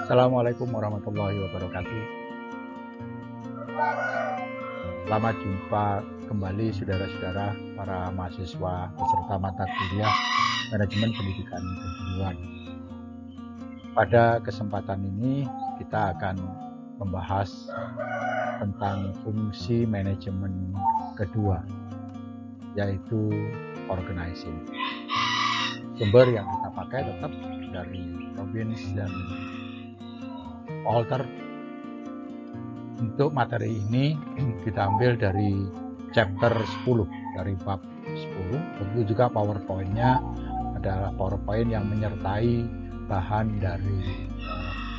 Assalamualaikum warahmatullahi wabarakatuh. Selamat jumpa kembali saudara-saudara para mahasiswa peserta mata kuliah Manajemen Pendidikan Keguruan. Pada kesempatan ini kita akan membahas tentang fungsi manajemen kedua, yaitu organizing. Sumber yang kita pakai tetap dari Robbins dan Walter. Untuk materi ini kita ambil dari chapter 10, dari bab 10. Begitu juga PowerPoint-nya adalah PowerPoint yang menyertai bahan dari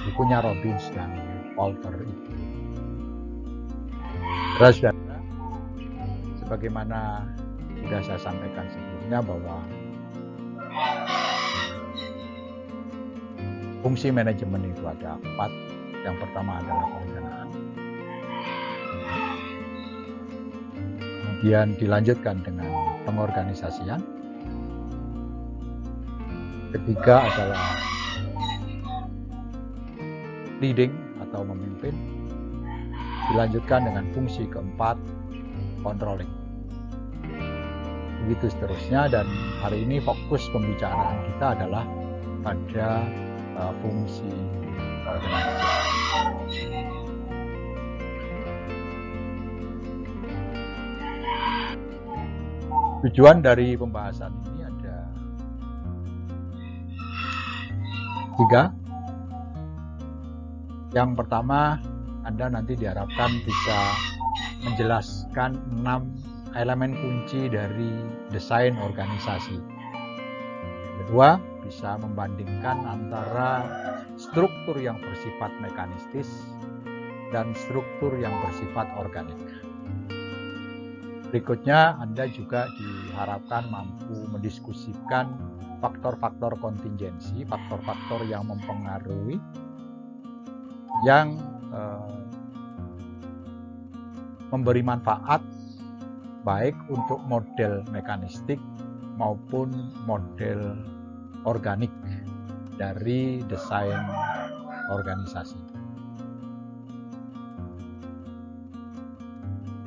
bukunya Robbins dan Walter itu. Saudara, sebagaimana sudah saya sampaikan sebelumnya bahwa fungsi manajemen itu ada 4. Yang pertama adalah perencanaan. Kemudian dilanjutkan dengan pengorganisasian. Ketiga adalah leading atau memimpin. Dilanjutkan dengan fungsi keempat, controlling. Begitu seterusnya, dan hari ini fokus pembicaraan kita adalah pada fungsi organisasi. Tujuan dari pembahasan ini ada 3. Yang pertama, Anda nanti diharapkan bisa menjelaskan 6 elemen kunci dari desain organisasi. Kedua, bisa membandingkan antara struktur yang bersifat mekanistis dan struktur yang bersifat organik. Berikutnya, Anda juga diharapkan mampu mendiskusikan faktor-faktor kontingensi, faktor-faktor yang mempengaruhi, yang memberi manfaat baik untuk model mekanistik maupun model organik dari desain organisasi.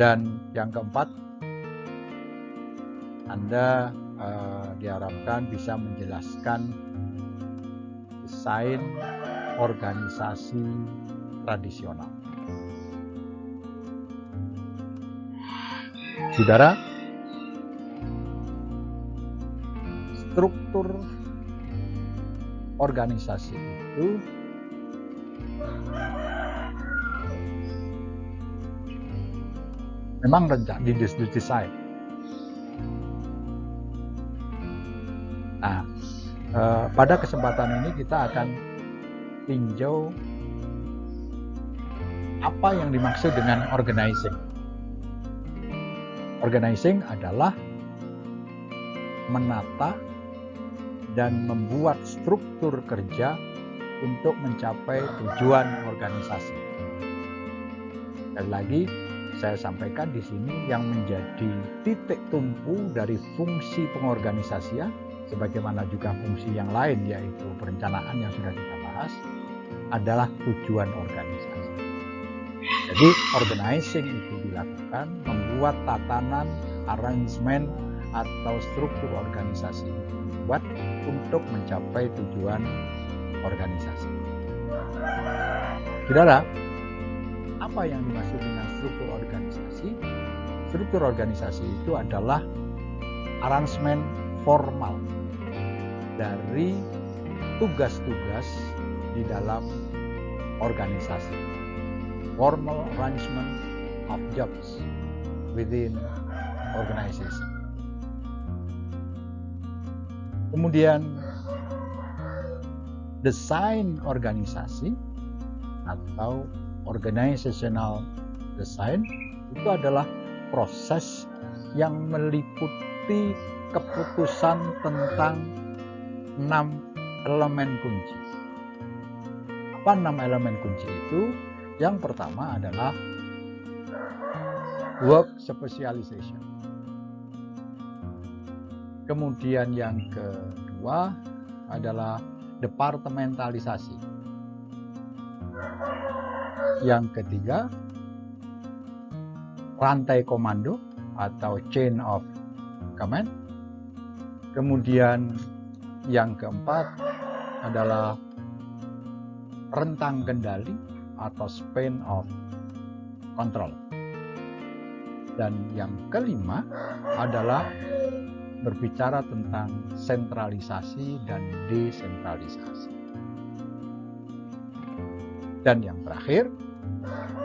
Dan yang keempat, Anda diharapkan bisa menjelaskan desain organisasi tradisional. Saudara, struktur organisasi itu memang didesain. Nah, pada kesempatan ini kita akan tinjau apa yang dimaksud dengan organizing. Organizing adalah menata dan membuat struktur kerja untuk mencapai tujuan organisasi. Dan lagi saya sampaikan di sini yang menjadi titik tumpu dari fungsi pengorganisasian, sebagaimana juga fungsi yang lain yaitu perencanaan yang sudah kita bahas, adalah tujuan organisasi. Jadi organizing itu dilakukan membuat tatanan, arrangement atau struktur organisasi dibuat untuk mencapai tujuan organisasi. Saudara, apa yang dimaksud dengan struktur organisasi? Struktur organisasi itu adalah arrangement formal dari tugas-tugas di dalam organisasi. Formal arrangement of jobs within organization. Kemudian desain organisasi atau organizational design itu adalah proses yang meliputi keputusan tentang 6 elemen kunci. Apa 6 elemen kunci itu? Yang pertama adalah work specialization. Kemudian yang kedua adalah departementalisasi. Yang ketiga, rantai komando atau chain of command. Kemudian yang keempat adalah rentang kendali atau span of control. Dan yang kelima adalah berbicara tentang sentralisasi dan desentralisasi. Dan yang terakhir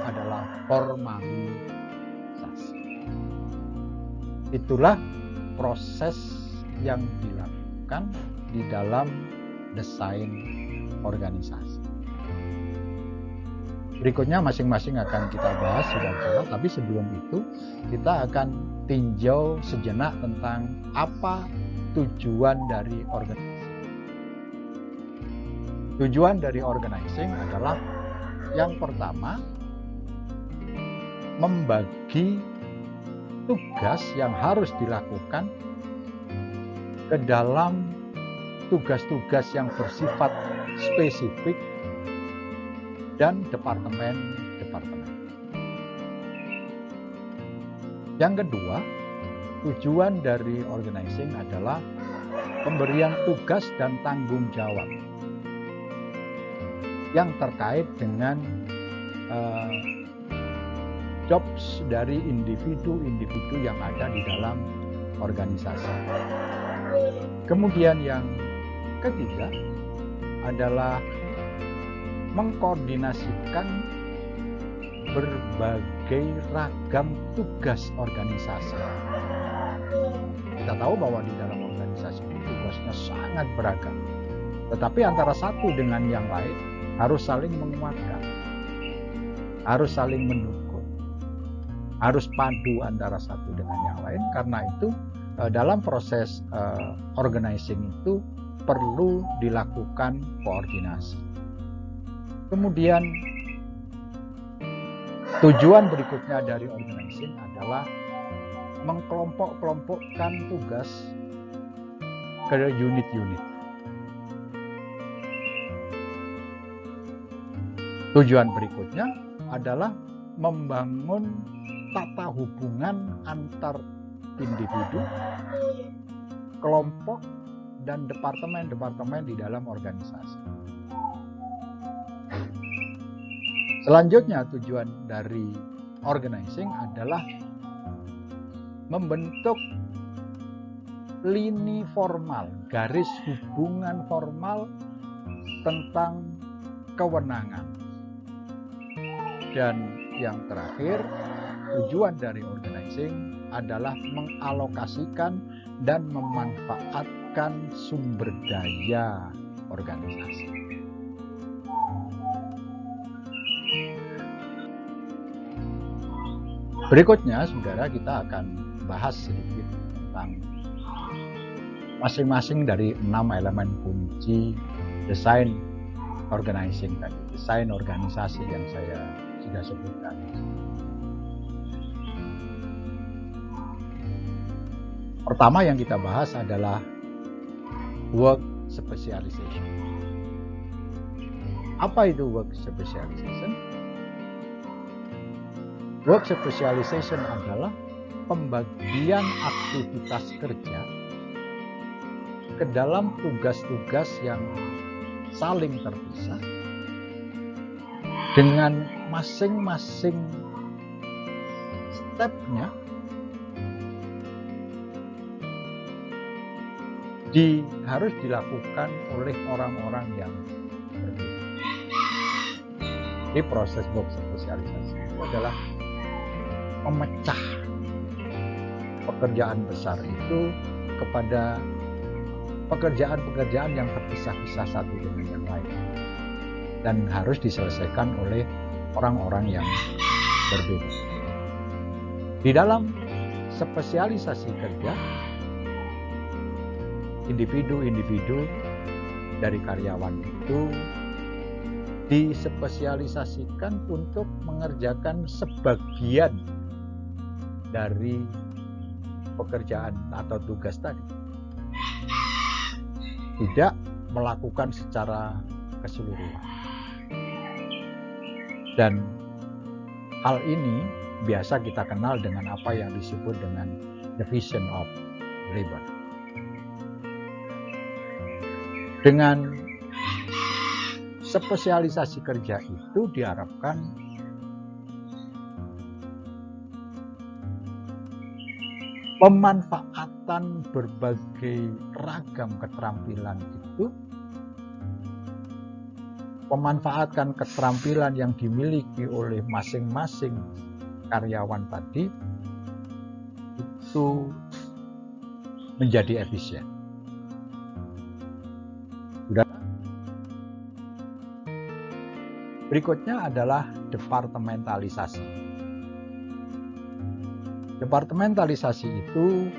adalah formalisasi. Itulah proses yang dilakukan di dalam desain organisasi. Berikutnya masing-masing akan kita bahas, saudara-saudara, tapi sebelum itu kita akan tinjau sejenak tentang apa tujuan dari organisasi. Tujuan dari organizing adalah yang pertama, membagi tugas yang harus dilakukan ke dalam tugas-tugas yang bersifat spesifik dan departemen-departemen. Yang kedua, tujuan dari organizing adalah pemberian tugas dan tanggung jawab yang terkait dengan jobs dari individu-individu yang ada di dalam organisasi. Kemudian yang ketiga adalah mengkoordinasikan berbagai ragam tugas organisasi. Kita tahu bahwa di dalam organisasi itu tugasnya sangat beragam. Tetapi antara satu dengan yang lain harus saling menguatkan, harus saling mendukung, harus padu antara satu dengan yang lain. Karena itu dalam proses organizing itu perlu dilakukan koordinasi. Kemudian tujuan berikutnya dari organizing adalah mengkelompok-kelompokkan tugas ke unit-unit. Tujuan berikutnya adalah membangun tata hubungan antar individu, kelompok, dan departemen-departemen di dalam organisasi. Selanjutnya, tujuan dari organizing adalah membentuk lini formal, garis hubungan formal tentang kewenangan. Dan yang terakhir, tujuan dari organizing adalah mengalokasikan dan memanfaatkan sumber daya organisasi. Berikutnya, saudara, kita akan bahas sedikit tentang masing-masing dari 6 elemen kunci desain organizing tadi, desain organisasi yang saya sudah sebutkan. Pertama yang kita bahas adalah work specialization. Apa itu work specialization? Work specialization adalah pembagian aktivitas kerja ke dalam tugas-tugas yang saling terpisah dengan masing-masing stepnya harus dilakukan oleh orang-orang yang berbeda. Di proses work spesialisasi itu adalah memecah pekerjaan besar itu kepada pekerjaan-pekerjaan yang terpisah-pisah satu dengan yang lain dan harus diselesaikan oleh orang-orang yang berbeda. Di dalam spesialisasi kerja, individu-individu dari karyawan itu dispesialisasikan untuk mengerjakan sebagian dari pekerjaan atau tugas tadi, tidak melakukan secara keseluruhan. Dan Hal ini biasa kita kenal dengan apa yang disebut dengan division of labor. Dengan spesialisasi kerja itu diharapkan pemanfaatan berbagai ragam keterampilan itu, memanfaatkan keterampilan yang dimiliki oleh masing-masing karyawan tadi itu menjadi efisien. Sudah. Berikutnya adalah departementalisasi. Departementalisasi itu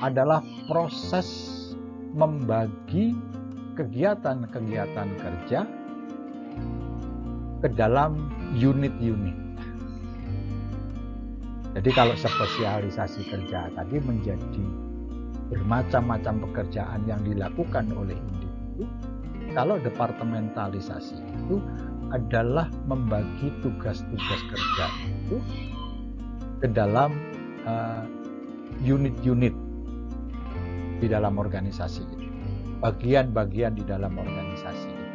adalah proses membagi kegiatan-kegiatan kerja ke dalam unit-unit. Jadi kalau spesialisasi kerja tadi menjadi bermacam-macam pekerjaan yang dilakukan oleh individu, kalau departementalisasi itu adalah membagi tugas-tugas kerja itu ke dalam unit-unit di dalam organisasi itu, bagian-bagian di dalam organisasi itu.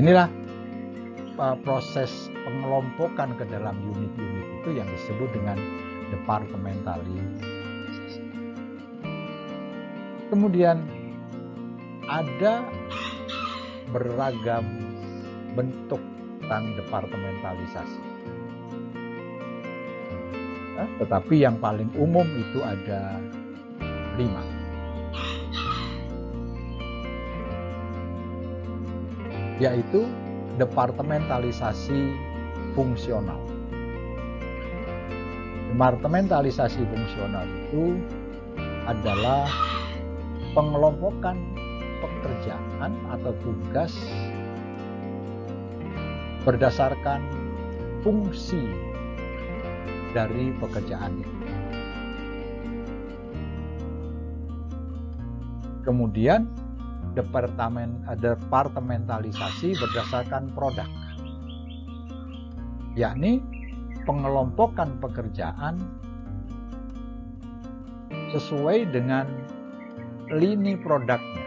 Inilah proses pengelompokan ke dalam unit-unit itu yang disebut dengan departementalisasi. Kemudian ada beragam bentuk tentang departementalisasi. Tetapi yang paling umum itu ada 5. Yaitu departementalisasi fungsional. Departementalisasi fungsional itu adalah pengelompokan pekerjaan atau tugas berdasarkan fungsi dari pekerjaan itu. Kemudian departementalisasi berdasarkan produk, yakni pengelompokan pekerjaan sesuai dengan lini produknya,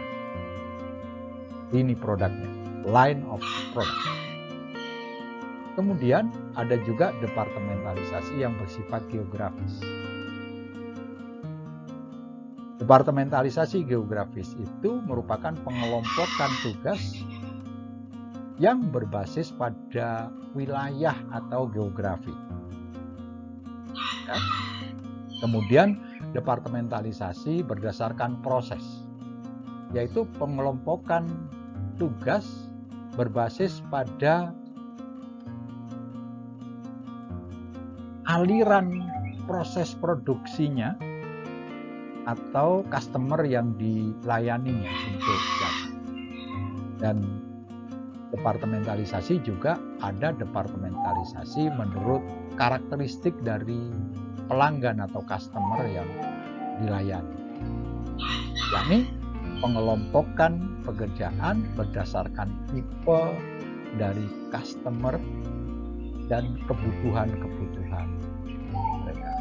line of product. Kemudian ada juga departementalisasi yang bersifat geografis. Departementalisasi geografis itu merupakan pengelompokan tugas yang berbasis pada wilayah atau geografi. Ya. Kemudian departementalisasi berdasarkan proses, yaitu pengelompokan tugas berbasis pada aliran proses produksinya atau customer yang dilayaninya untuk jasa. Dan departementalisasi juga ada departementalisasi menurut karakteristik dari pelanggan atau customer yang dilayani, yakni pengelompokan pekerjaan berdasarkan tipe dari customer dan kebutuhan-kebutuhan mereka.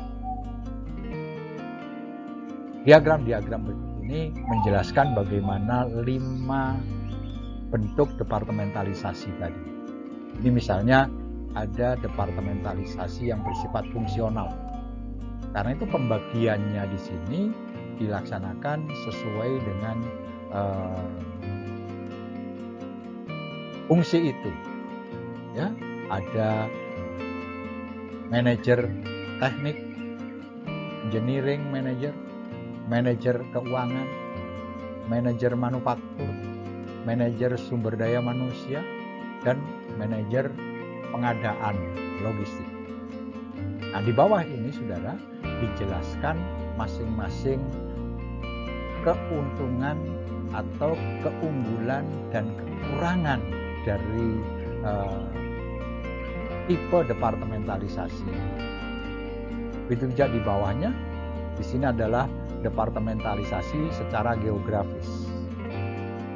Diagram-diagram berikut ini menjelaskan bagaimana 5 bentuk departementalisasi tadi. Ini misalnya ada departementalisasi yang bersifat fungsional. Karena itu pembagiannya di sini dilaksanakan sesuai dengan fungsi itu. Ya, ada manajer teknik, engineering manager, manajer keuangan, manajer manufaktur, manajer sumber daya manusia, dan manajer pengadaan logistik. Nah, di bawah ini, saudara, dijelaskan masing-masing keuntungan atau keunggulan dan kekurangan dari tipe departementalisasi. Begitu juga di bawahnya, di sini adalah departementalisasi secara geografis.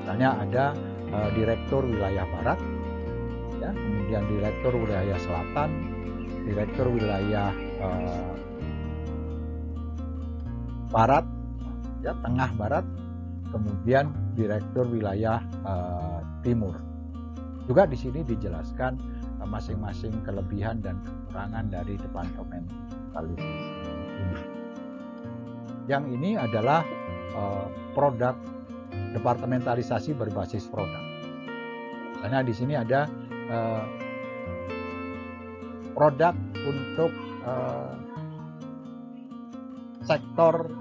Misalnya ada direktur wilayah barat, ya, kemudian direktur wilayah selatan, direktur wilayah barat, ya, tengah barat, kemudian direktur wilayah timur. Juga di sini dijelaskan masing-masing kelebihan dan kekurangan dari departementalisasi ini. Yang ini adalah produk departementalisasi berbasis produk. Misalnya di sini ada produk untuk sektor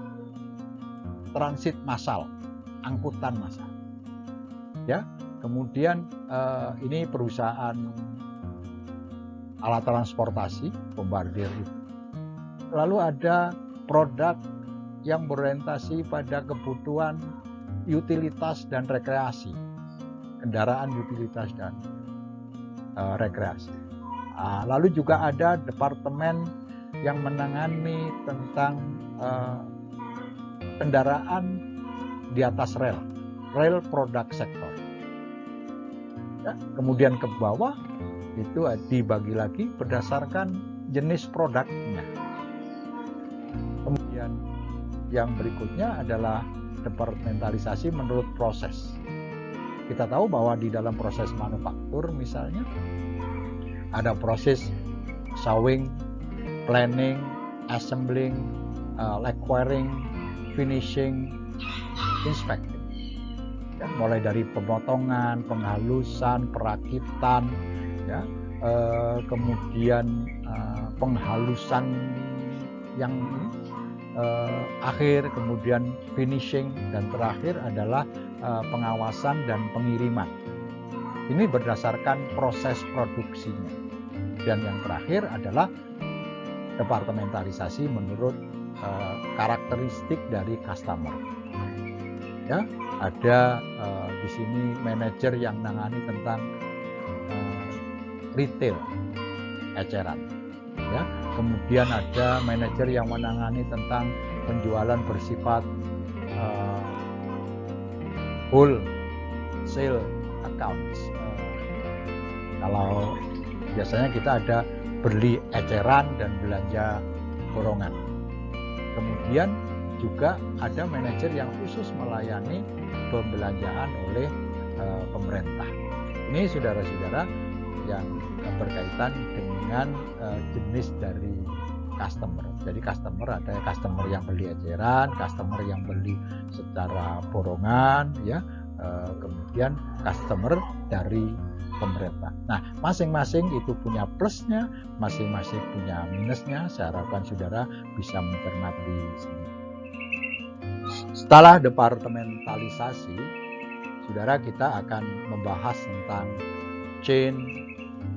transit massal, angkutan massal. Ya, kemudian ini perusahaan alat transportasi, bombardir itu. Lalu ada produk yang berorientasi pada kebutuhan utilitas dan rekreasi, kendaraan utilitas dan rekreasi. Lalu juga ada departemen yang menangani tentang kendaraan di atas rel product sector. Ya, kemudian ke bawah itu dibagi lagi berdasarkan jenis produknya. Kemudian yang berikutnya adalah departementalisasi menurut proses. Kita tahu bahwa di dalam proses manufaktur misalnya ada proses sewing, planning, assembling, lacquering, finishing, inspecting. Ya, mulai dari pemotongan, penghalusan, perakitan, ya, kemudian penghalusan yang akhir, kemudian finishing, dan terakhir adalah pengawasan dan pengiriman. Ini berdasarkan proses produksinya. Dan yang terakhir adalah departementalisasi menurut karakteristik dari customer. Ya, ada di sini manajer yang menangani tentang retail, eceran. Ya, kemudian ada manajer yang menangani tentang penjualan bersifat wholesale accounts. Kalau biasanya kita ada beli eceran dan belanja borongan. Kemudian juga ada manajer yang khusus melayani pembelanjaan oleh pemerintah. Ini saudara-saudara yang berkaitan dengan jenis dari customer. Jadi customer ada customer yang beli eceran, customer yang beli secara borongan, ya, kemudian customer dari pemerintah. Nah, masing-masing itu punya plusnya, masing-masing punya minusnya. Saya harapkan saudara bisa mencermati sini. Setelah departementalisasi, saudara, kita akan membahas tentang chain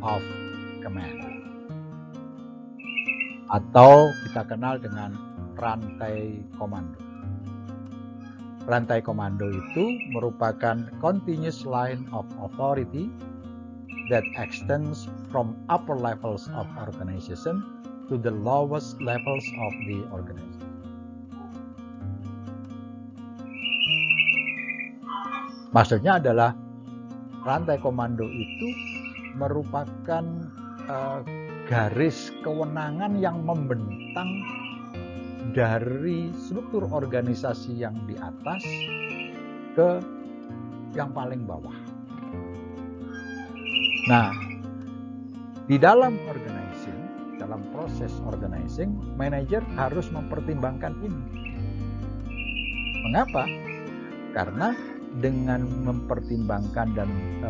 of command, atau kita kenal dengan rantai komando. Rantai komando itu merupakan continuous line of authority that extends from upper levels of organization to the lowest levels of the organization. Maksudnya adalah rantai komando itu merupakan garis kewenangan yang membentang dari struktur organisasi yang di atas ke yang paling bawah. Nah, di dalam organizing, dalam proses organizing, manajer harus mempertimbangkan ini. Mengapa? Karena dengan mempertimbangkan dan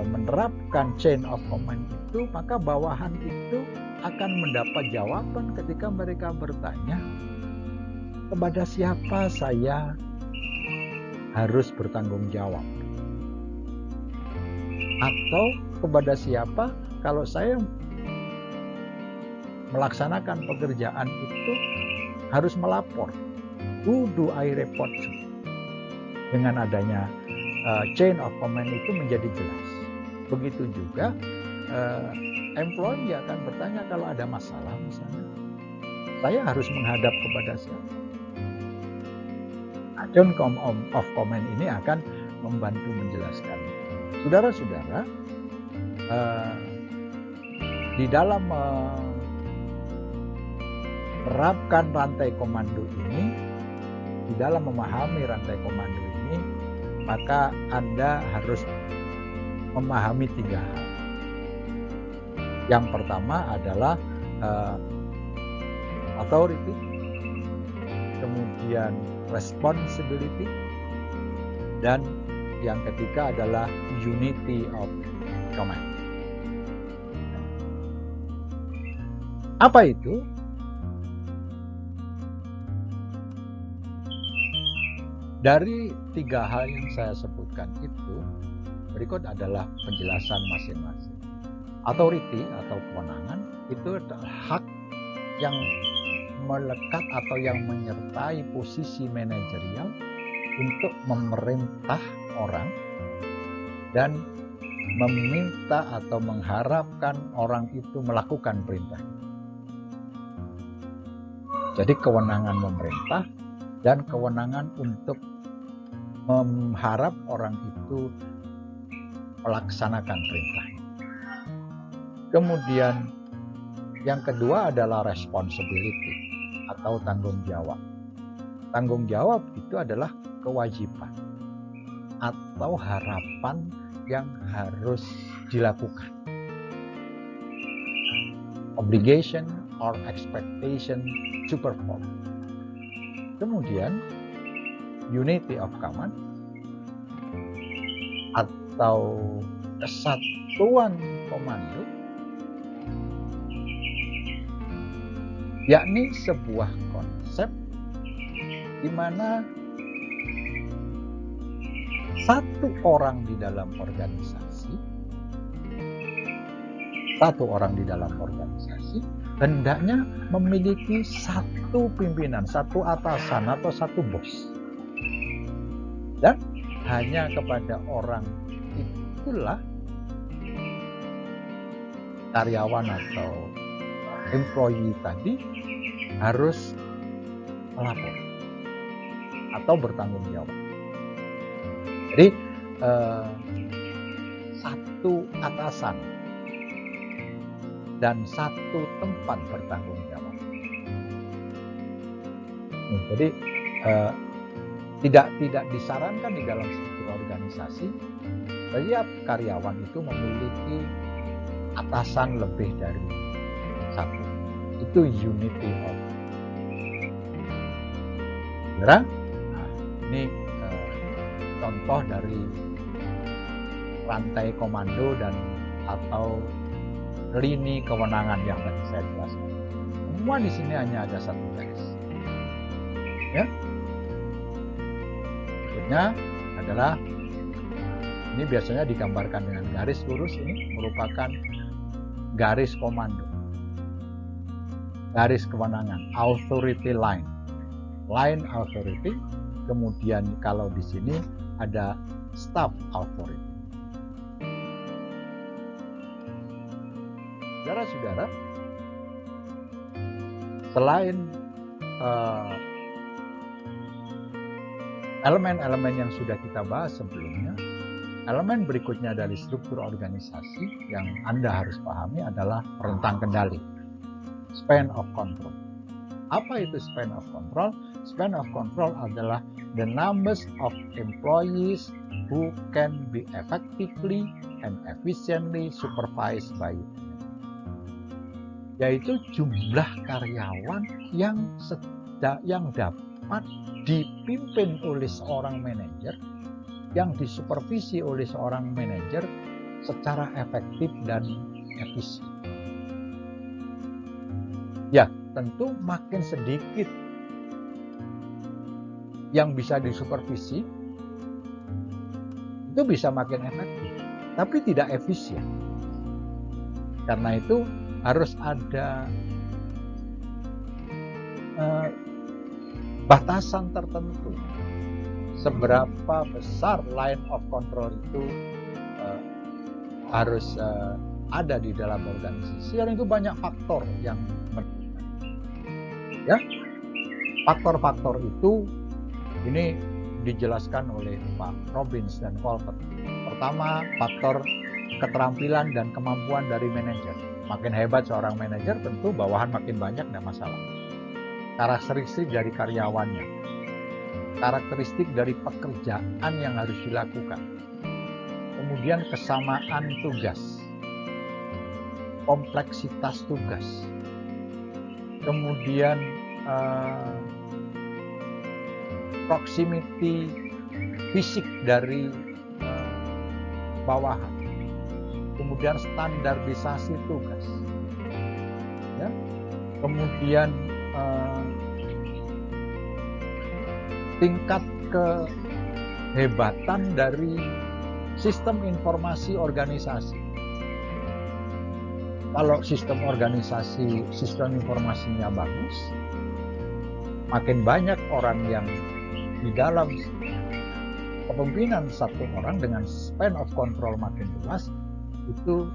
menerapkan chain of command itu, maka bawahan itu akan mendapat jawaban ketika mereka bertanya, kepada siapa saya harus bertanggung jawab? Atau kepada siapa kalau saya melaksanakan pekerjaan itu harus melapor? Who do I report to? Dengan adanya chain of command itu menjadi jelas. Begitu juga employee akan bertanya kalau ada masalah misalnya, saya harus menghadap kepada siapa? Chain of command ini akan membantu menjelaskan. Saudara-saudara, di dalam menerapkan rantai komando ini, di dalam memahami rantai komando ini, maka Anda harus memahami 3 hal. Yang pertama adalah authority, kemudian responsibility, dan yang ketiga adalah unity of command. Apa itu? Dari 3 hal yang saya sebutkan itu, berikut adalah penjelasan masing-masing. Authority atau kewenangan itu adalah hak yang melekat atau yang menyertai posisi manajerial untuk memerintah orang dan meminta atau mengharapkan orang itu melakukan perintah. Jadi kewenangan memerintah dan kewenangan untuk mengharap orang itu melaksanakan perintah. Kemudian yang kedua adalah responsibility atau tanggung jawab. Tanggung jawab itu adalah kewajiban atau harapan yang harus dilakukan. Obligation or expectation to perform. Kemudian unity of command atau kesatuan komando, yakni sebuah konsep di mana satu orang di dalam organisasi hendaknya memiliki satu pimpinan, satu atasan atau satu bos. Dan hanya kepada orang itulah karyawan atau employee tadi harus melapor atau bertanggung jawab. Jadi satu atasan dan satu tempat bertanggung jawab. Jadi tidak disarankan di dalam struktur organisasi setiap karyawan itu memiliki atasan lebih dari satu. Itu unity of. Nah, ini contoh dari rantai komando dan atau lini kewenangan yang tadi saya jelaskan. Semua di sini hanya ada satu garis. Ya. Berikutnya adalah ini biasanya digambarkan dengan garis lurus, ini merupakan garis komando. Garis kewenangan, authority line. Line authority, kemudian kalau di sini ada staff authority. Saudara-saudara, selain elemen-elemen yang sudah kita bahas sebelumnya, elemen berikutnya dari struktur organisasi yang Anda harus pahami adalah rentang kendali, span of control. Apa itu span of control? Span of control adalah the numbers of employees who can be effectively and efficiently supervised by you. Yaitu jumlah karyawan yang dapat dipimpin oleh seorang manajer, yang disupervisi oleh seorang manajer secara efektif dan efisien. Ya, tentu makin sedikit yang bisa disupervisi, itu bisa makin efektif, tapi tidak efisien. Karena itu harus ada batasan tertentu seberapa besar line of control itu harus ada di dalam organisasi. Dan itu banyak faktor yang ya, faktor-faktor itu ini dijelaskan oleh Pak Robbins dan Colfer. Pertama, faktor keterampilan dan kemampuan dari manajer. Makin hebat seorang manajer, tentu bawahan makin banyak, tidak masalah. Karakteristik dari karyawannya, karakteristik dari pekerjaan yang harus dilakukan, kemudian kesamaan tugas, kompleksitas tugas, kemudian proximity fisik dari bawahan, kemudian standarisasi tugas, ya, kemudian tingkat kehebatan dari sistem informasi organisasi. Kalau sistem informasinya bagus, makin banyak orang yang di dalam kepemimpinan satu orang dengan span of control makin luas, itu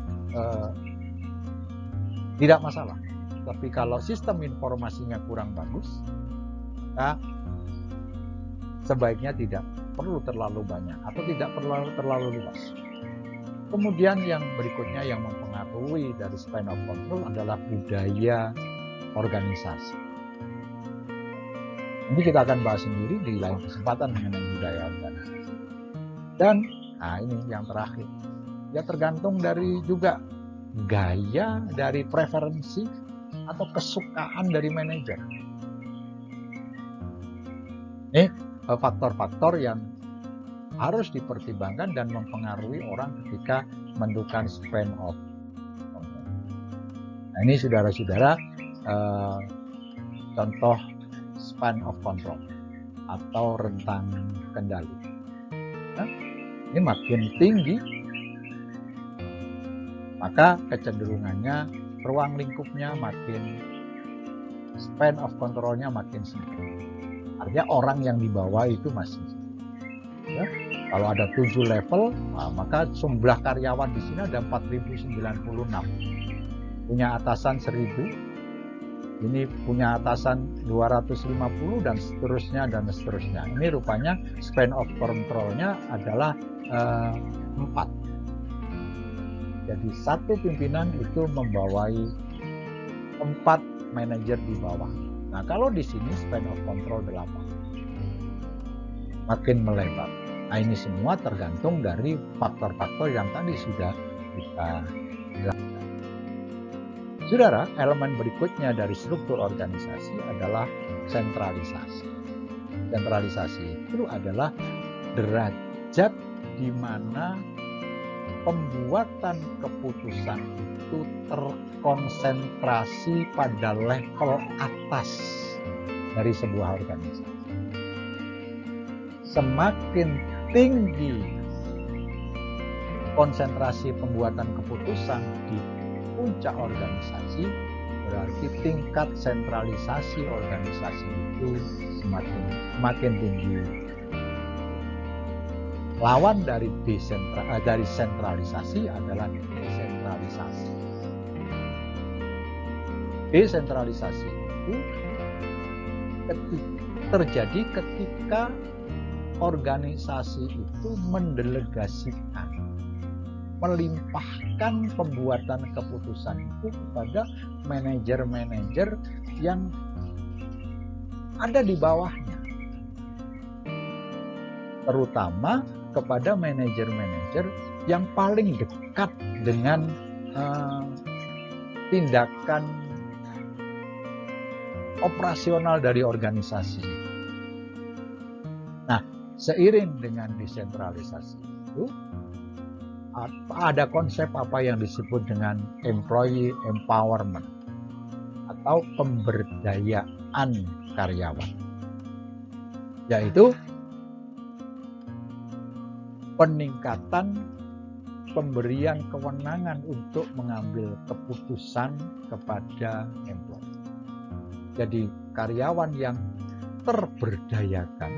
tidak masalah. Tapi kalau sistem informasinya kurang bagus, maka sebaiknya tidak perlu terlalu banyak atau tidak perlu terlalu luas. Kemudian yang berikutnya yang mempengaruhi dari span of control adalah budaya organisasi. Ini kita akan bahas sendiri di lain kesempatan mengenai budaya organisasi. Dan ini yang terakhir, ya tergantung dari juga gaya dari preferensi atau kesukaan dari manajer. Ini faktor-faktor yang harus dipertimbangkan dan mempengaruhi orang ketika menentukan span of control. Nah, ini saudara-saudara contoh span of control atau rentang kendali. Nah, ini makin tinggi, maka kecenderungannya ruang lingkupnya makin, span of controlnya makin sempit. Artinya orang yang di bawah itu masih ya. Kalau ada 7 level, maka jumlah karyawan di sini ada 4096. Punya atasan 1000, ini punya atasan 250 dan seterusnya dan seterusnya. Ini rupanya span of controlnya adalah 4. Jadi satu pimpinan itu membawai 4 manajer di bawah. Nah, kalau di sini span of control 8, makin melebar. Nah, ini semua tergantung dari faktor-faktor yang tadi sudah kita jelaskan. Saudara, elemen berikutnya dari struktur organisasi adalah sentralisasi. Sentralisasi itu adalah derajat di mana pembuatan keputusan itu terkonsentrasi pada level atas dari sebuah organisasi. Semakin tinggi konsentrasi pembuatan keputusan di puncak organisasi, berarti tingkat sentralisasi organisasi itu semakin tinggi. Lawan dari sentralisasi adalah desentralisasi. Desentralisasi itu terjadi ketika organisasi itu mendelegasikan, melimpahkan pembuatan keputusan itu kepada manajer-manajer yang ada di bawahnya, terutama kepada manajer-manajer yang paling dekat dengan tindakan operasional dari organisasi. Nah, seiring dengan desentralisasi itu, ada konsep apa yang disebut dengan employee empowerment atau pemberdayaan karyawan, yaitu peningkatan pemberian kewenangan untuk mengambil keputusan kepada employee. Jadi karyawan yang terberdayakan,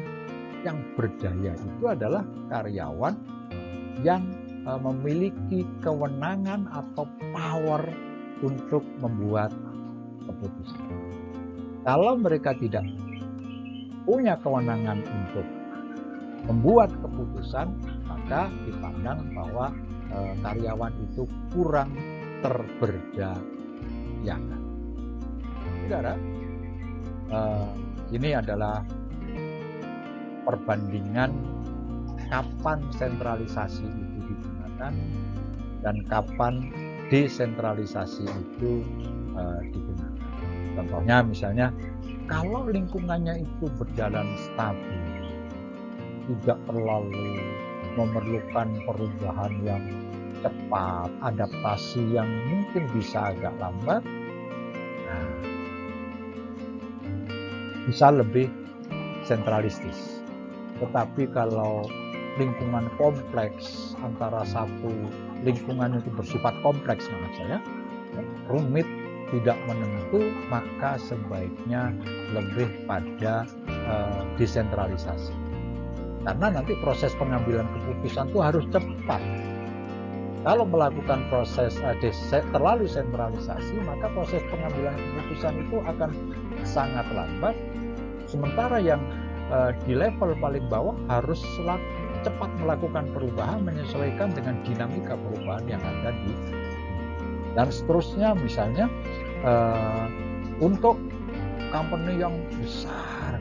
yang berdaya itu adalah karyawan yang memiliki kewenangan atau power untuk membuat keputusan. Kalau mereka tidak punya kewenangan untuk membuat keputusan, maka dipandang bahwa karyawan itu kurang terberdayakan. Saudara, ini adalah perbandingan kapan sentralisasi itu digunakan dan kapan desentralisasi itu digunakan. Contohnya misalnya, kalau lingkungannya itu berjalan stabil, tidak terlalu memerlukan perubahan yang cepat, adaptasi yang mungkin bisa agak lambat, nah, bisa lebih sentralistis. Tetapi kalau lingkungan kompleks, antara satu lingkungan itu bersifat kompleks, maksud saya rumit, tidak menentu, maka sebaiknya lebih pada desentralisasi. Karena nanti proses pengambilan keputusan itu harus cepat. Kalau melakukan proses terlalu sentralisasi, maka proses pengambilan keputusan itu akan sangat lambat. Sementara yang di level paling bawah harus cepat melakukan perubahan menyesuaikan dengan dinamika perubahan yang ada di, dan seterusnya. Misalnya untuk company yang besar,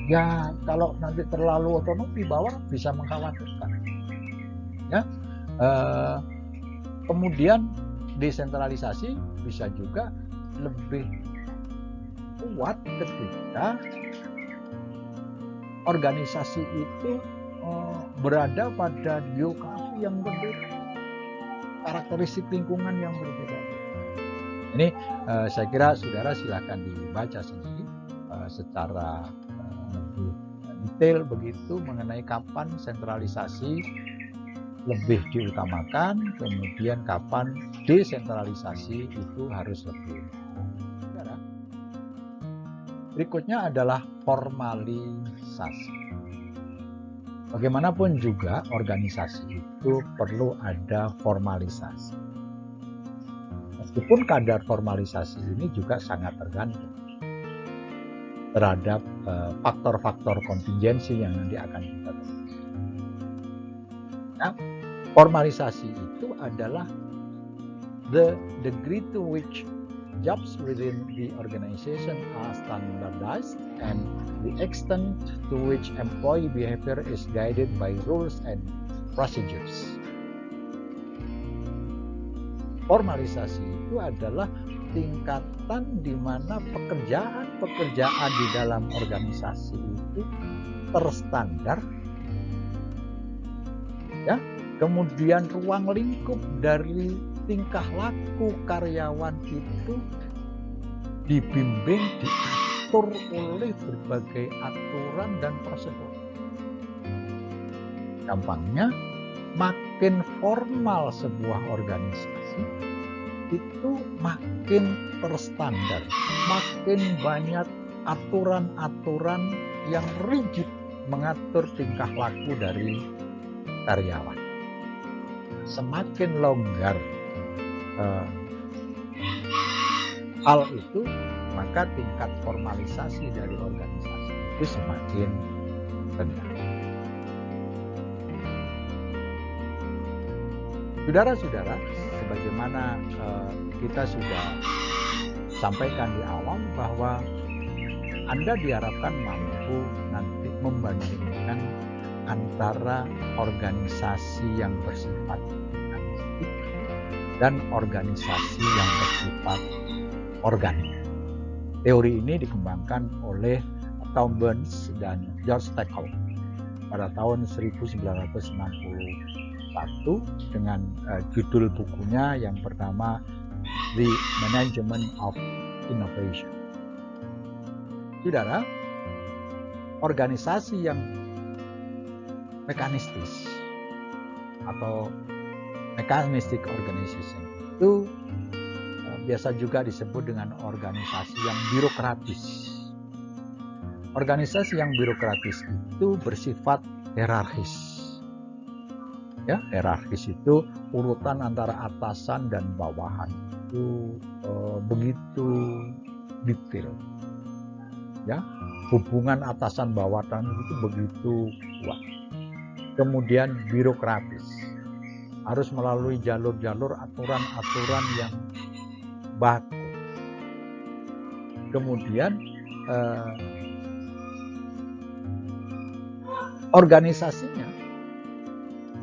ya kalau nanti terlalu otonom di bawah bisa mengkhawatirkan, ya. Kemudian desentralisasi bisa juga lebih kuat ketika organisasi itu berada pada geografi yang berbeda, karakteristik lingkungan yang berbeda. Ini saya kira saudara silakan dibaca sendiri secara lebih detail begitu mengenai kapan sentralisasi lebih diutamakan, kemudian kapan desentralisasi itu harus lebih. Saudara, berikutnya adalah formalisasi. Bagaimanapun juga organisasi itu perlu ada formalisasi. Meskipun kadar formalisasi ini juga sangat tergantung terhadap faktor-faktor kontingensi yang nanti akan kita temui. Nah, formalisasi itu adalah the degree to which jobs within the organization are standardized and the extent to which employee behavior is guided by rules and procedures. Formalisasi itu adalah tingkatan di mana pekerjaan-pekerjaan di dalam organisasi itu terstandar, ya. Kemudian ruang lingkup dari tingkah laku karyawan itu dibimbing, diatur oleh berbagai aturan dan prosedur. Gampangnya, makin formal sebuah organisasi itu makin terstandar, makin banyak aturan-aturan yang rigid mengatur tingkah laku dari karyawan. Semakin longgar hal itu, maka tingkat formalisasi dari organisasi itu semakin rendah. Saudara-saudara, sebagaimana kita sudah sampaikan di awal bahwa Anda diharapkan mampu nanti membandingkan antara organisasi yang bersifat organistik dan organisasi yang bersifat organik. Teori ini dikembangkan oleh Tom Burns dan George Steckel pada tahun 1961 dengan judul bukunya yang pertama The Management of Innovation. Saudara, organisasi yang mekanistis atau mechanistic organization itu biasa juga disebut dengan organisasi yang birokratis. Organisasi yang birokratis itu bersifat hierarkis. Ya, hierarkis itu urutan antara atasan dan bawahan itu begitu detail. ya, hubungan atasan bawahan itu begitu kuat. Kemudian birokratis, harus melalui jalur-jalur aturan-aturan yang baku. Kemudian organisasinya,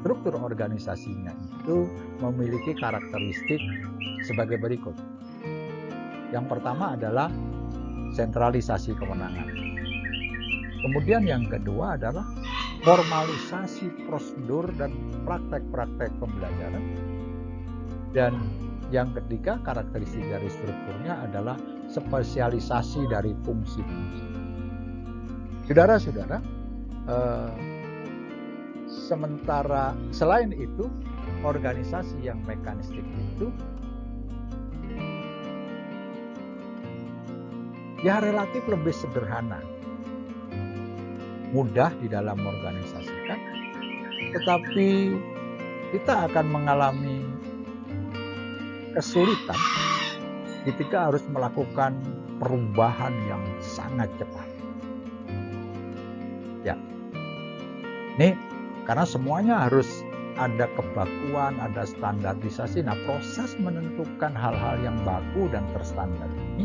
struktur organisasinya itu memiliki karakteristik sebagai berikut. Yang pertama adalah sentralisasi kewenangan. Kemudian yang kedua adalah formalisasi prosedur dan praktek-praktek pembelajaran. Dan yang ketiga, karakteristik dari strukturnya adalah spesialisasi dari fungsi-fungsi. Saudara-saudara, sementara selain itu, organisasi yang mekanistik itu ya relatif lebih sederhana, mudah di dalam organisasikan, tetapi kita akan mengalami kesulitan ketika harus melakukan perubahan yang sangat cepat. Ya, ini karena semuanya harus ada kebakuan, ada standarisasi. Nah, proses menentukan hal-hal yang baku dan terstandar ini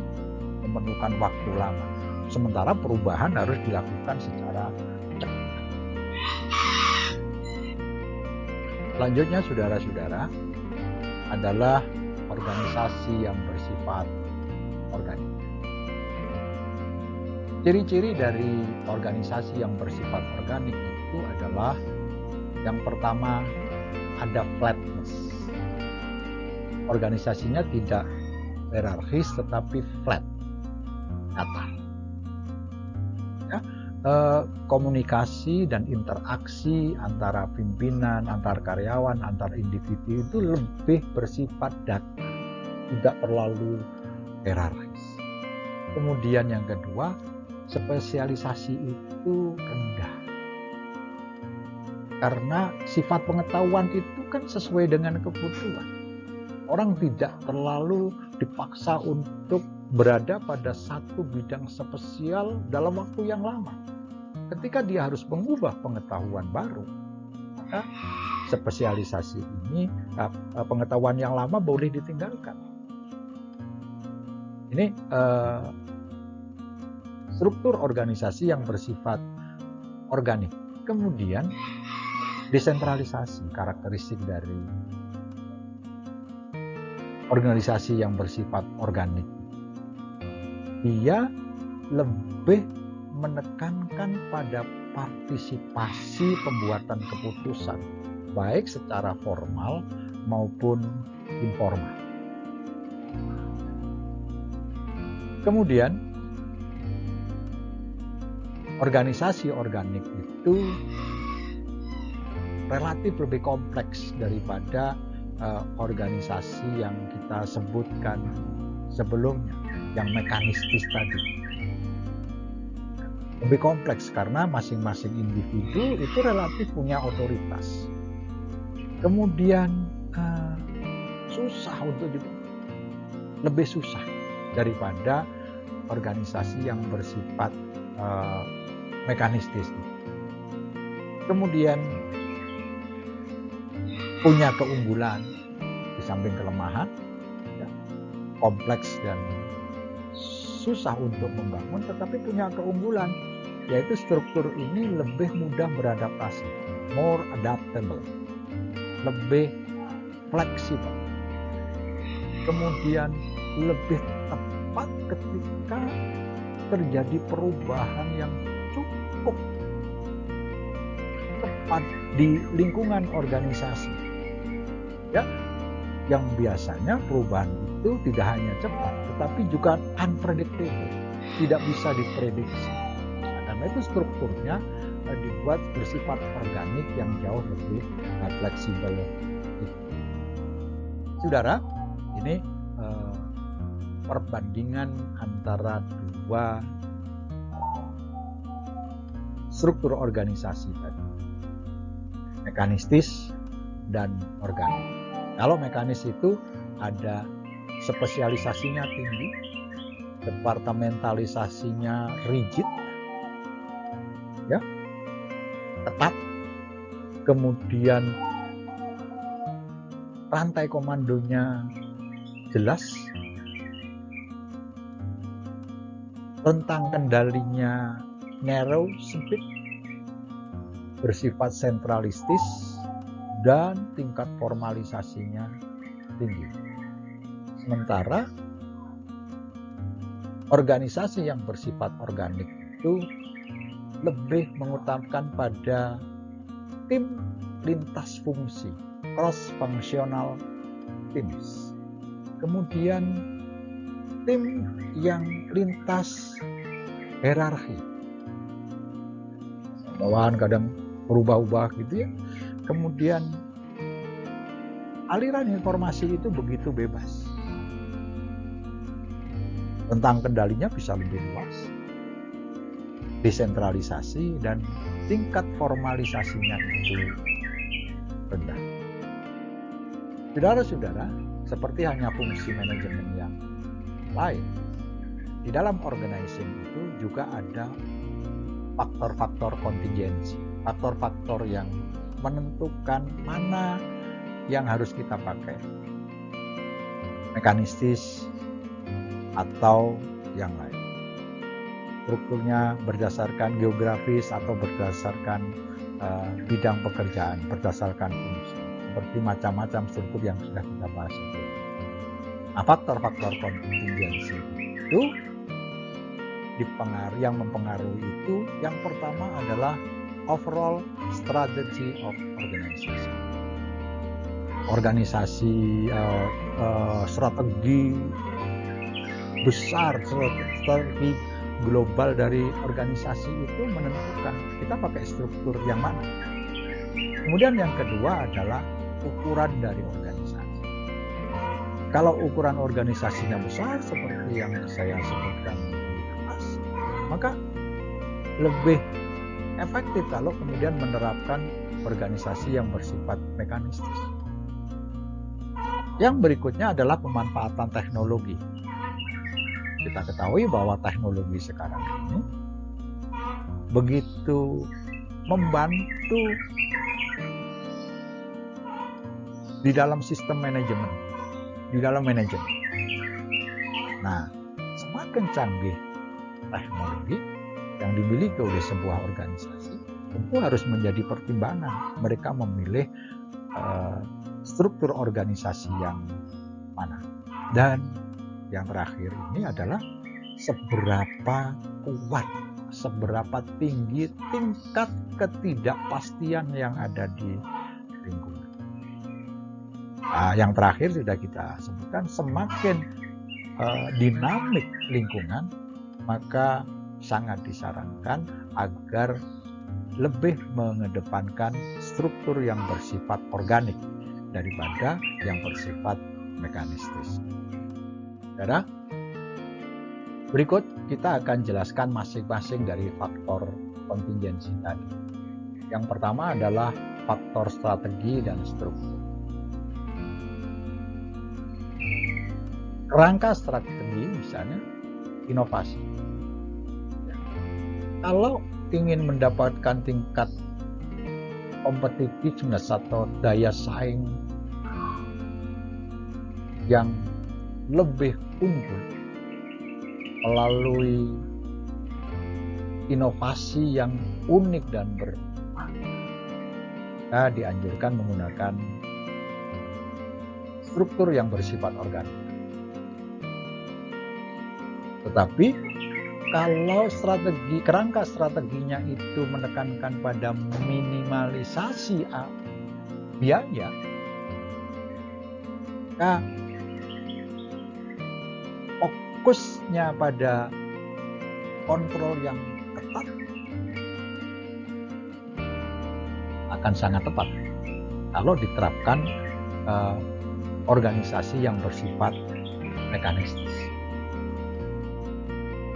memerlukan waktu lama. Sementara perubahan harus dilakukan secara cepat. Selanjutnya, saudara-saudara, adalah organisasi yang bersifat organik. Ciri-ciri dari organisasi yang bersifat organik itu adalah yang pertama, ada flatness. Organisasinya tidak hierarkis tetapi flat, datar. Ya, komunikasi dan interaksi antara pimpinan, antar karyawan, antar individu itu lebih bersifat datar, tidak terlalu hierarkis. Kemudian yang kedua, spesialisasi itu rendah. Karena sifat pengetahuan itu kan sesuai dengan kebutuhan. Orang tidak terlalu dipaksa untuk berada pada satu bidang spesial dalam waktu yang lama. Ketika dia harus mengubah pengetahuan baru, maka spesialisasi ini, pengetahuan yang lama boleh ditinggalkan. Ini struktur organisasi yang bersifat organik. Kemudian desentralisasi, karakteristik dari organisasi yang bersifat organik. Dia lebih menekankan pada partisipasi pembuatan keputusan, baik secara formal maupun informal. Kemudian organisasi organik itu relatif lebih kompleks daripada organisasi yang kita sebutkan sebelumnya, yang mekanistis tadi. Lebih kompleks karena masing-masing individu itu relatif punya otoritas. Kemudian susah untuk lebih susah daripada organisasi yang bersifat mekanistis. Kemudian punya keunggulan di samping kelemahan, ya, kompleks dan susah untuk membangun, tetapi punya keunggulan, yaitu struktur ini lebih mudah beradaptasi, more adaptable, lebih fleksibel, kemudian lebih tepat ketika terjadi perubahan yang cukup tepat di lingkungan organisasi. Ya, yang biasanya perubahan itu tidak hanya cepat, tetapi juga unpredictable, tidak bisa diprediksi. Karena itu strukturnya dibuat bersifat organik yang jauh lebih fleksibel. Saudara, ini perbandingan antara dua struktur organisasi tadi, mekanistis dan organik. Kalau mekanis itu ada spesialisasinya tinggi, departementalisasinya rigid, ya, ketat, kemudian rantai komandonya jelas, rentang kendalinya narrow, sempit, bersifat sentralistis, dan tingkat formalisasinya tinggi. Sementara organisasi yang bersifat organik itu lebih mengutamakan pada tim lintas fungsi, cross-functional teams. Kemudian tim yang lintas hierarki. Bawaan kadang berubah-ubah gitu ya. Kemudian aliran informasi itu begitu bebas. Tentang kendalinya bisa lebih luas, desentralisasi, dan tingkat formalisasinya itu rendah. Saudara-saudara, seperti hanya fungsi manajemen yang lain, di dalam organizing itu juga ada faktor-faktor kontingensi, faktor-faktor yang menentukan mana yang harus kita pakai, mekanistis atau yang lain. Strukturnya berdasarkan geografis atau berdasarkan bidang pekerjaan, berdasarkan fungsi, seperti macam-macam struktur yang sudah kita bahas itu. Nah, faktor-faktor kontingensi itu yang mempengaruhi itu, yang pertama adalah overall strategy of organization. Organisasi, strategi besar, strategi global dari organisasi itu menentukan kita pakai struktur yang mana. Kemudian yang kedua adalah ukuran dari organisasi. Kalau ukuran organisasinya besar seperti yang saya sebutkan di atas, maka lebih efektif kalau kemudian menerapkan organisasi yang bersifat mekanistis. Yang berikutnya adalah pemanfaatan teknologi. Kita ketahui bahwa teknologi sekarang ini begitu membantu di dalam sistem manajemen, di dalam manajemen. Nah, semakin canggih teknologi yang dimiliki oleh sebuah organisasi, tentu harus menjadi pertimbangan mereka memilih struktur organisasi yang mana. Dan yang terakhir ini adalah seberapa kuat, seberapa tinggi tingkat ketidakpastian yang ada di lingkungan. Nah, yang terakhir sudah kita sebutkan, semakin dinamik lingkungan, maka sangat disarankan agar lebih mengedepankan struktur yang bersifat organik daripada yang bersifat mekanistis. Saudara, berikut kita akan jelaskan masing-masing dari faktor kontingensi tadi. Yang pertama adalah faktor strategi dan struktur. Kerangka strategi misalnya inovasi. Kalau ingin mendapatkan tingkat kompetitiveness atau daya saing yang lebih unggul melalui inovasi yang unik dan kita dianjurkan menggunakan struktur yang bersifat organik. Tetapi kalau kerangka strateginya itu menekankan pada minimalisasi biaya, maka fokusnya pada kontrol yang ketat akan sangat tepat kalau diterapkan organisasi yang bersifat mekanistis.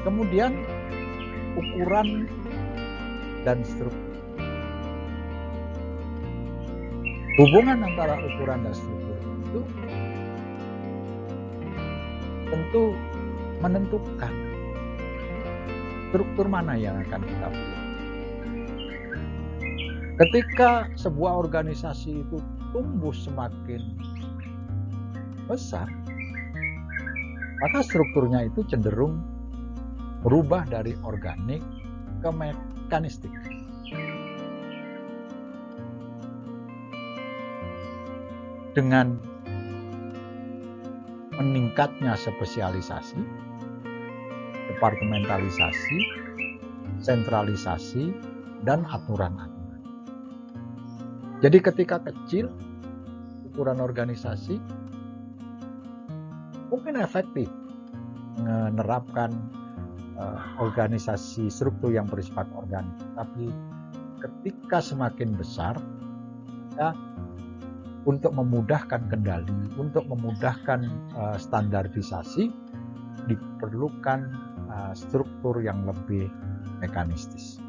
Kemudian ukuran dan struktur. Hubungan antara ukuran dan struktur itu tentu menentukan struktur mana yang akan kita pilih. Ketika sebuah organisasi itu tumbuh semakin besar, maka strukturnya itu cenderung berubah dari organik ke mekanistik. Dengan meningkatnya spesialisasi, departementalisasi, sentralisasi, dan aturan-aturan. Jadi ketika kecil ukuran organisasi mungkin efektif menerapkan organisasi struktur yang bersifat organik, tapi ketika semakin besar, ya, untuk memudahkan kendali, untuk memudahkan standarisasi, diperlukan struktur yang lebih mekanistis.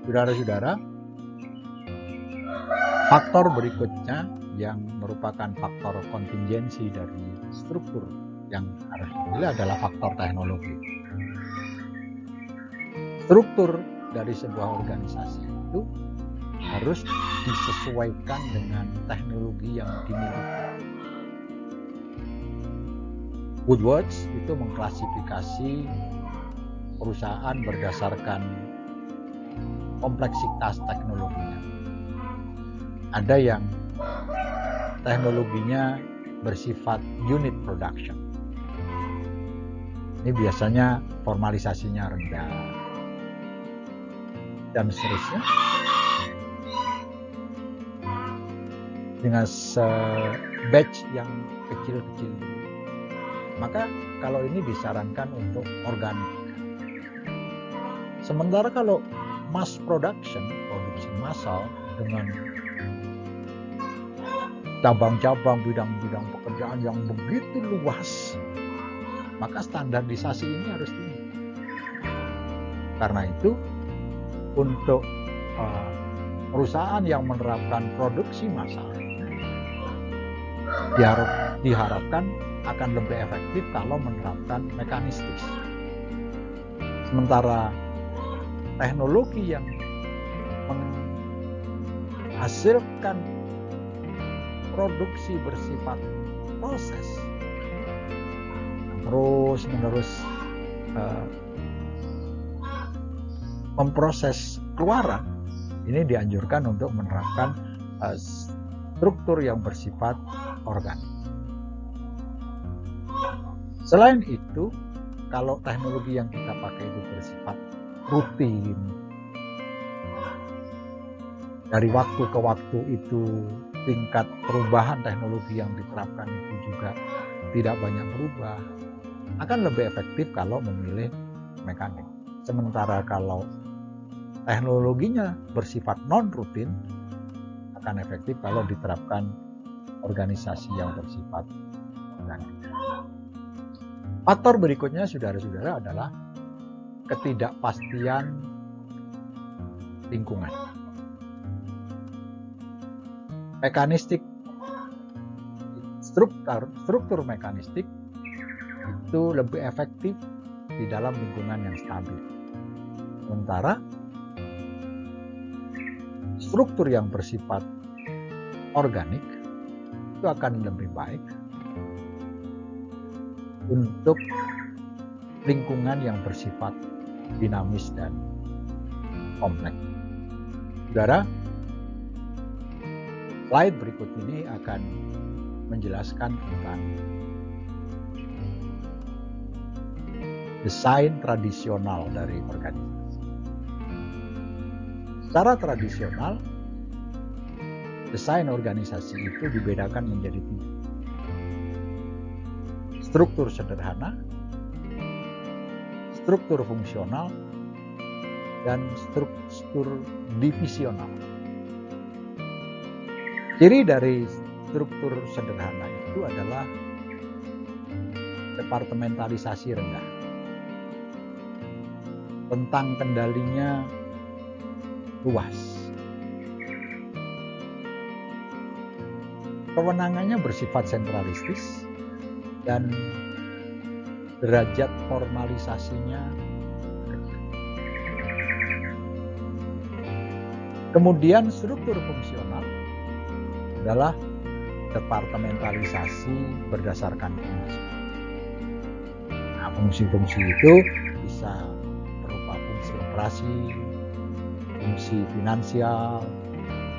Saudara-saudara, faktor berikutnya yang merupakan faktor kontingensi dari struktur yang harus dipilih adalah faktor teknologi. Struktur dari sebuah organisasi itu harus disesuaikan dengan teknologi yang dimiliki. Woodward itu mengklasifikasi perusahaan berdasarkan kompleksitas teknologinya. Ada yang teknologinya bersifat unit production. Ini biasanya formalisasinya rendah dan seterusnya. Dengan batch yang kecil-kecil. Maka kalau ini disarankan untuk organik. Sementara kalau mass production, produksi massal dengan cabang-cabang bidang-bidang pekerjaan yang begitu luas, maka standarisasi ini harus tinggi. Karena itu, untuk perusahaan yang menerapkan produksi massal diharapkan akan lebih efektif kalau menerapkan mekanistis. Sementara teknologi yang menghasilkan produksi bersifat proses terus-menerus memproses keluaran, ini dianjurkan untuk menerapkan struktur yang bersifat organik. Selain itu, kalau teknologi yang kita pakai itu bersifat rutin, dari waktu ke waktu itu tingkat perubahan teknologi yang diterapkan itu juga tidak banyak berubah, akan lebih efektif kalau memilih mekanik. Sementara kalau teknologinya bersifat non-rutin, akan efektif kalau diterapkan organisasi yang bersifat organik. Faktor berikutnya, saudara-saudara, adalah ketidakpastian lingkungan. Mekanistik, struktur mekanistik itu lebih efektif di dalam lingkungan yang stabil. Sementara struktur yang bersifat organik itu akan lebih baik untuk lingkungan yang bersifat dinamis dan kompleks. Saudara, slide berikut ini akan menjelaskan tentang desain tradisional dari organisasi. Secara tradisional, desain organisasi itu dibedakan menjadi 3. Struktur sederhana, struktur fungsional, dan struktur divisional. Ciri dari struktur sederhana itu adalah departementalisasi rendah. Tentang kendalinya luas. Kewenangannya bersifat sentralistis dan derajat formalisasinya. Kemudian struktur fungsional adalah departementalisasi berdasarkan fungsi. Nah, fungsi-fungsi itu bisa berupa fungsi operasi, fungsi finansial,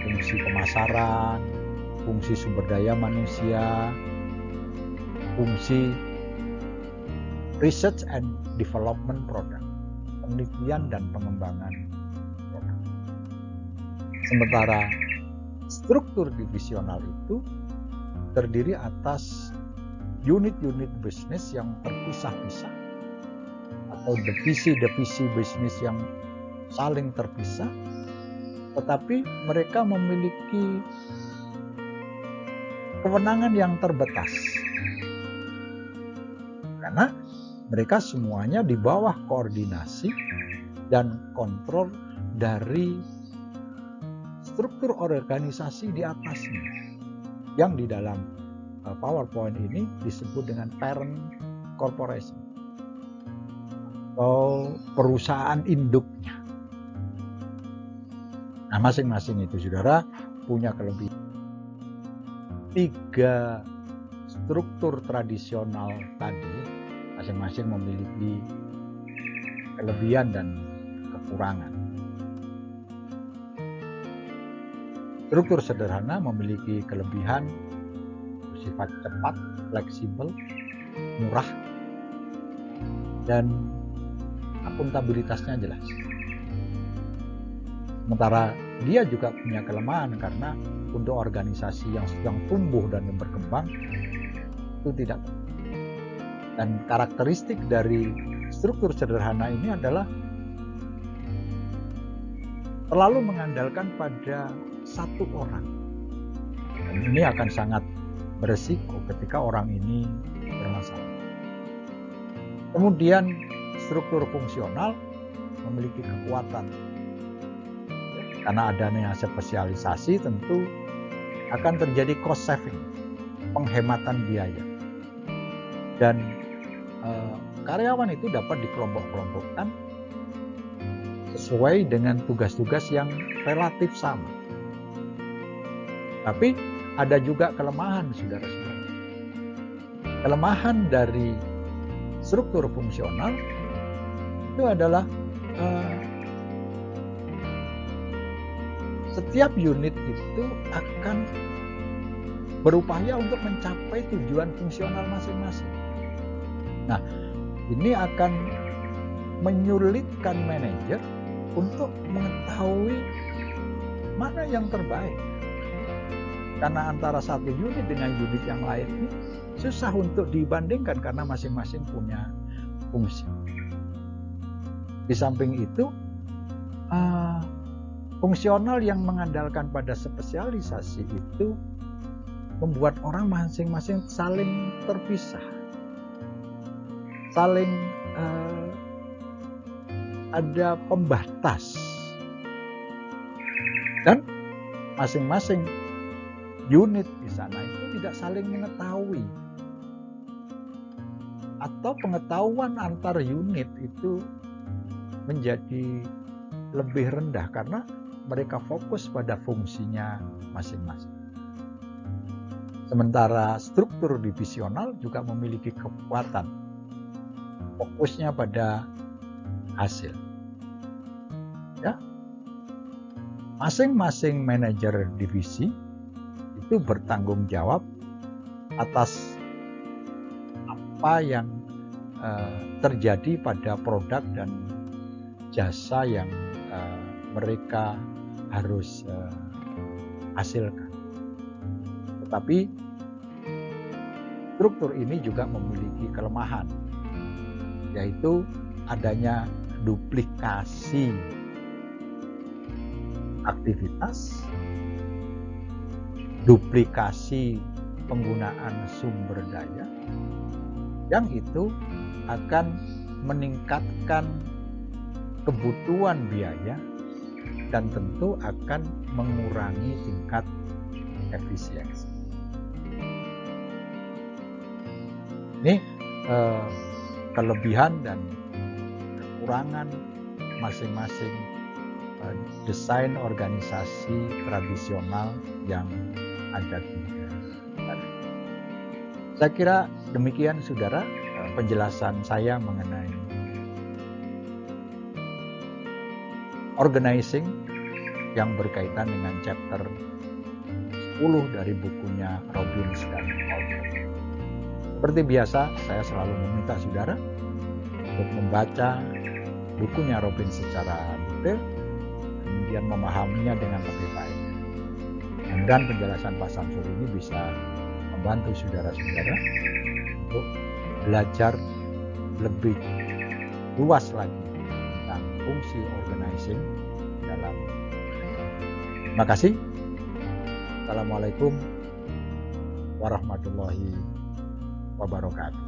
fungsi pemasaran, fungsi sumber daya manusia, fungsi research and development product, penelitian dan pengembangan produk. Sementara struktur divisional itu terdiri atas unit-unit bisnis yang terpisah-pisah atau divisi-divisi bisnis yang saling terpisah, tetapi mereka memiliki kewenangan yang terbatas karena mereka semuanya di bawah koordinasi dan kontrol dari struktur organisasi di atasnya, yang di dalam PowerPoint ini disebut dengan parent corporation atau perusahaan induknya. Nah, masing-masing itu saudara punya kelebihan. 3 struktur tradisional tadi masing-masing memiliki kelebihan dan kekurangan. Struktur sederhana memiliki kelebihan bersifat cepat, fleksibel, murah, dan akuntabilitasnya jelas. Sementara dia juga punya kelemahan karena untuk organisasi yang sedang tumbuh dan berkembang itu tidak. Dan karakteristik dari struktur sederhana ini adalah terlalu mengandalkan pada satu orang. Dan ini akan sangat beresiko ketika orang ini bermasalah. Kemudian struktur fungsional memiliki kekuatan. Karena adanya spesialisasi tentu akan terjadi cost saving, penghematan biaya. Dan karyawan itu dapat dikelompok-kelompokkan sesuai dengan tugas-tugas yang relatif sama. Tapi ada juga kelemahan, saudara-saudara. Kelemahan dari struktur fungsional itu adalah setiap unit itu akan berupaya untuk mencapai tujuan fungsional masing-masing. Nah, ini akan menyulitkan manajer untuk mengetahui mana yang terbaik. Karena antara satu unit dengan unit yang lain ini susah untuk dibandingkan karena masing-masing punya fungsi. Di samping itu, fungsional yang mengandalkan pada spesialisasi itu membuat orang masing-masing saling terpisah, saling ada pembatas, dan masing-masing unit di sana itu tidak saling mengetahui, atau pengetahuan antar unit itu menjadi lebih rendah karena mereka fokus pada fungsinya masing-masing. Sementara struktur divisional juga memiliki kekuatan, fokusnya pada hasil. Ya, masing-masing manajer divisi itu bertanggung jawab atas apa yang terjadi pada produk dan jasa yang mereka harus hasilkan. Tetapi struktur ini juga memiliki kelemahan, yaitu adanya duplikasi aktivitas, duplikasi penggunaan sumber daya, yang itu akan meningkatkan kebutuhan biaya dan tentu akan mengurangi tingkat efisiensi. Ini kelebihan dan kekurangan masing-masing desain organisasi tradisional yang ada di negara. Saya kira demikian saudara penjelasan saya mengenai organizing yang berkaitan dengan chapter 10 dari bukunya Robbins dan Colvin. Seperti biasa, saya selalu meminta saudara untuk membaca bukunya Robbins secara detail, kemudian memahaminya dengan lebih baik. Mudah-mudahan penjelasan Pak Samsul ini bisa membantu saudara-saudara untuk belajar lebih luas lagi tentang fungsi organizing dalam. Terima kasih. Assalamualaikum warahmatullahi wabarakatuh.